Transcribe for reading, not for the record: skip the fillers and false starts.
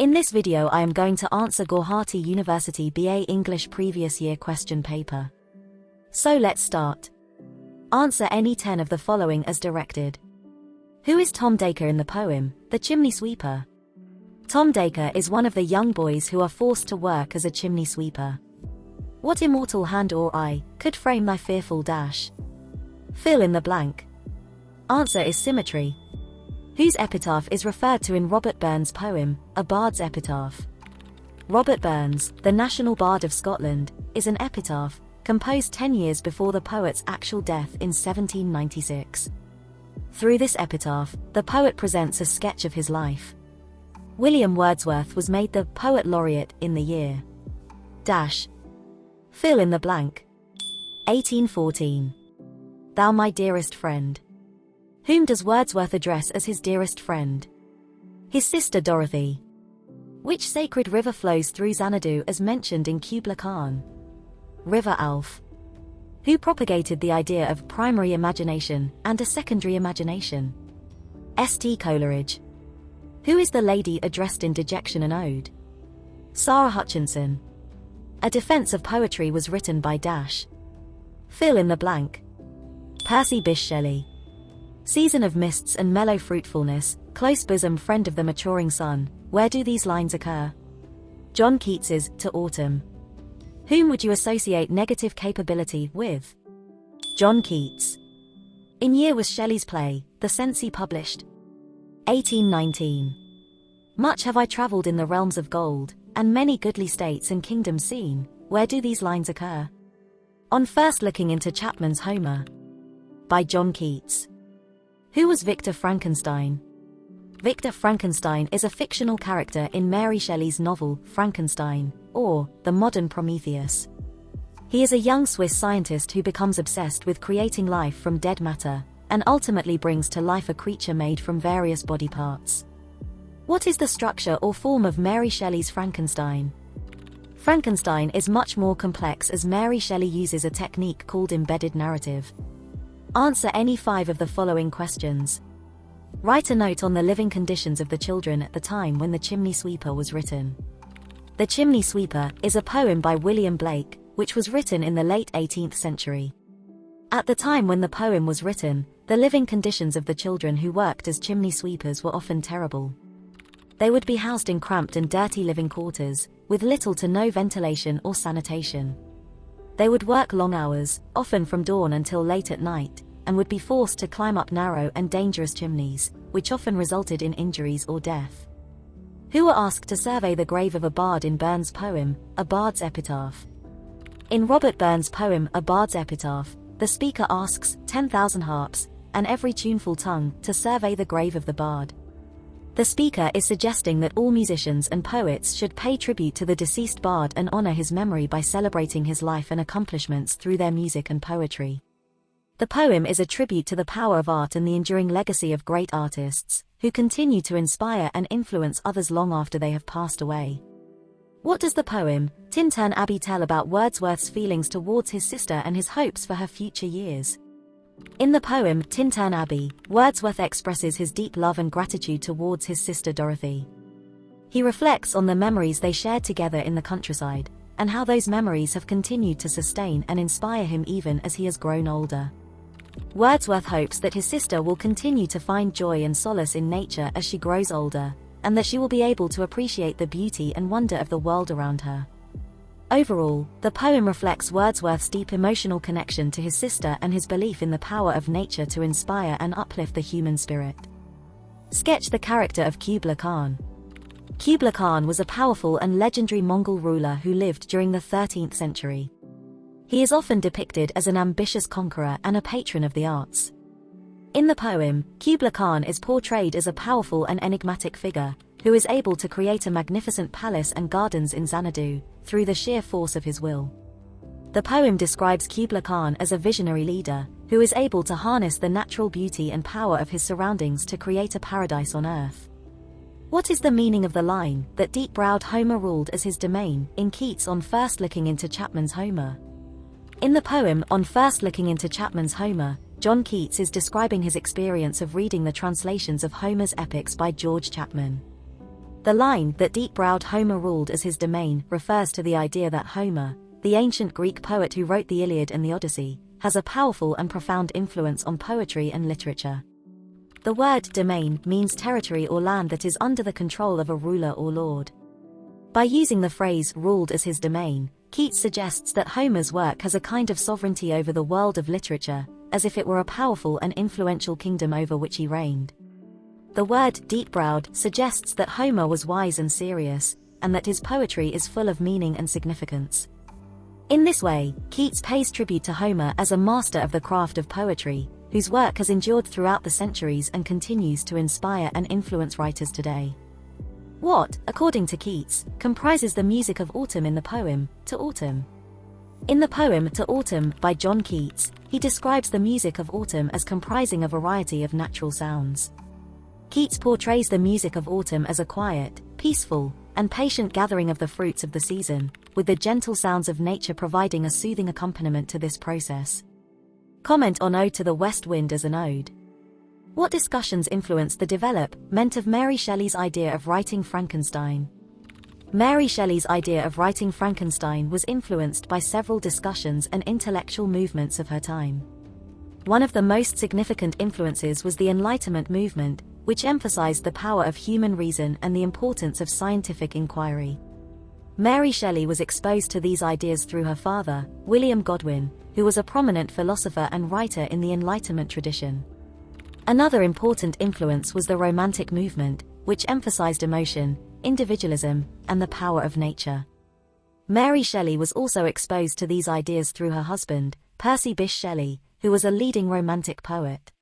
In this video I am going to answer Gauhati University BA English previous year question paper. So let's start. Answer any 10 of the following as directed. Who is Tom Dacre in the poem, The Chimney Sweeper? Tom Dacre is one of the young boys who are forced to work as a chimney sweeper. What immortal hand or eye could frame thy fearful dash? Fill in the blank. Answer is symmetry. Whose epitaph is referred to in Robert Burns' poem, A Bard's Epitaph? Robert Burns, the national bard of Scotland, is an epitaph, composed 10 years before the poet's actual death in 1796. Through this epitaph, the poet presents a sketch of his life. William Wordsworth was made the Poet Laureate in the year dash. Fill in the blank. 1814. Thou my dearest friend. Whom does Wordsworth address as his dearest friend? His sister Dorothy. Which sacred river flows through Xanadu as mentioned in Kubla Khan? River Alf. Who propagated the idea of primary imagination and a secondary imagination? St. Coleridge. Who is the lady addressed in Dejection and Ode? Sarah Hutchinson. A defense of poetry was written by dash. Fill in the blank. Percy Bysshe Shelley. Season of mists and mellow fruitfulness, close bosom friend of the maturing sun, where do these lines occur? John Keats's To Autumn. Whom would you associate negative capability with? John Keats. In year was Shelley's play, The Cenci published. 1819. Much have I travelled in the realms of gold, and many goodly states and kingdoms seen, where do these lines occur? On first looking into Chapman's Homer. By John Keats. Who was Victor Frankenstein? Victor Frankenstein is a fictional character in Mary Shelley's novel, Frankenstein, or The Modern Prometheus. He is a young Swiss scientist who becomes obsessed with creating life from dead matter, and ultimately brings to life a creature made from various body parts. What is the structure or form of Mary Shelley's Frankenstein? Frankenstein is much more complex as Mary Shelley uses a technique called embedded narrative. Answer any 5 of the following questions. Write a note on the living conditions of the children at the time when The Chimney Sweeper was written. The Chimney Sweeper is a poem by William Blake, which was written in the late 18th century. At the time when the poem was written, the living conditions of the children who worked as chimney sweepers were often terrible. They would be housed in cramped and dirty living quarters, with little to no ventilation or sanitation. They would work long hours, often from dawn until late at night, and would be forced to climb up narrow and dangerous chimneys, which often resulted in injuries or death. Who were asked to survey the grave of a bard in Burns' poem, A Bard's Epitaph? In Robert Burns' poem, A Bard's Epitaph, the speaker asks 10,000 harps, and every tuneful tongue, to survey the grave of the bard. The speaker is suggesting that all musicians and poets should pay tribute to the deceased bard and honor his memory by celebrating his life and accomplishments through their music and poetry. The poem is a tribute to the power of art and the enduring legacy of great artists, who continue to inspire and influence others long after they have passed away. What does the poem, Tintern Abbey, tell about Wordsworth's feelings towards his sister and his hopes for her future years? In the poem, Tintern Abbey, Wordsworth expresses his deep love and gratitude towards his sister Dorothy. He reflects on the memories they shared together in the countryside, and how those memories have continued to sustain and inspire him even as he has grown older. Wordsworth hopes that his sister will continue to find joy and solace in nature as she grows older, and that she will be able to appreciate the beauty and wonder of the world around her. Overall, the poem reflects Wordsworth's deep emotional connection to his sister and his belief in the power of nature to inspire and uplift the human spirit. Sketch the character of Kubla Khan. Kubla Khan was a powerful and legendary Mongol ruler who lived during the 13th century. He is often depicted as an ambitious conqueror and a patron of the arts. In the poem, Kubla Khan is portrayed as a powerful and enigmatic figure, who is able to create a magnificent palace and gardens in Xanadu, through the sheer force of his will. The poem describes Kubla Khan as a visionary leader, who is able to harness the natural beauty and power of his surroundings to create a paradise on earth. What is the meaning of the line, that deep-browed Homer ruled as his domain, in Keats' On First Looking into Chapman's Homer? In the poem, On First Looking into Chapman's Homer, John Keats is describing his experience of reading the translations of Homer's epics by George Chapman. The line that deep-browed Homer ruled as his domain refers to the idea that Homer, the ancient Greek poet who wrote the Iliad and the Odyssey, has a powerful and profound influence on poetry and literature. The word domain means territory or land that is under the control of a ruler or lord. By using the phrase ruled as his domain, Keats suggests that Homer's work has a kind of sovereignty over the world of literature, as if it were a powerful and influential kingdom over which he reigned. The word deep-browed suggests that Homer was wise and serious, and that his poetry is full of meaning and significance. In this way, Keats pays tribute to Homer as a master of the craft of poetry, whose work has endured throughout the centuries and continues to inspire and influence writers today. What, according to Keats, comprises the music of autumn in the poem, To Autumn? In the poem To Autumn by John Keats, he describes the music of autumn as comprising a variety of natural sounds. Keats portrays the music of autumn as a quiet, peaceful, and patient gathering of the fruits of the season, with the gentle sounds of nature providing a soothing accompaniment to this process. Comment on Ode to the West Wind as an ode. What discussions influenced the development of Mary Shelley's idea of writing Frankenstein? Mary Shelley's idea of writing Frankenstein was influenced by several discussions and intellectual movements of her time. One of the most significant influences was the Enlightenment movement, which emphasized the power of human reason and the importance of scientific inquiry. Mary Shelley was exposed to these ideas through her father, William Godwin, who was a prominent philosopher and writer in the Enlightenment tradition. Another important influence was the Romantic movement, which emphasized emotion, individualism, and the power of nature. Mary Shelley was also exposed to these ideas through her husband, Percy Bysshe Shelley, who was a leading Romantic poet.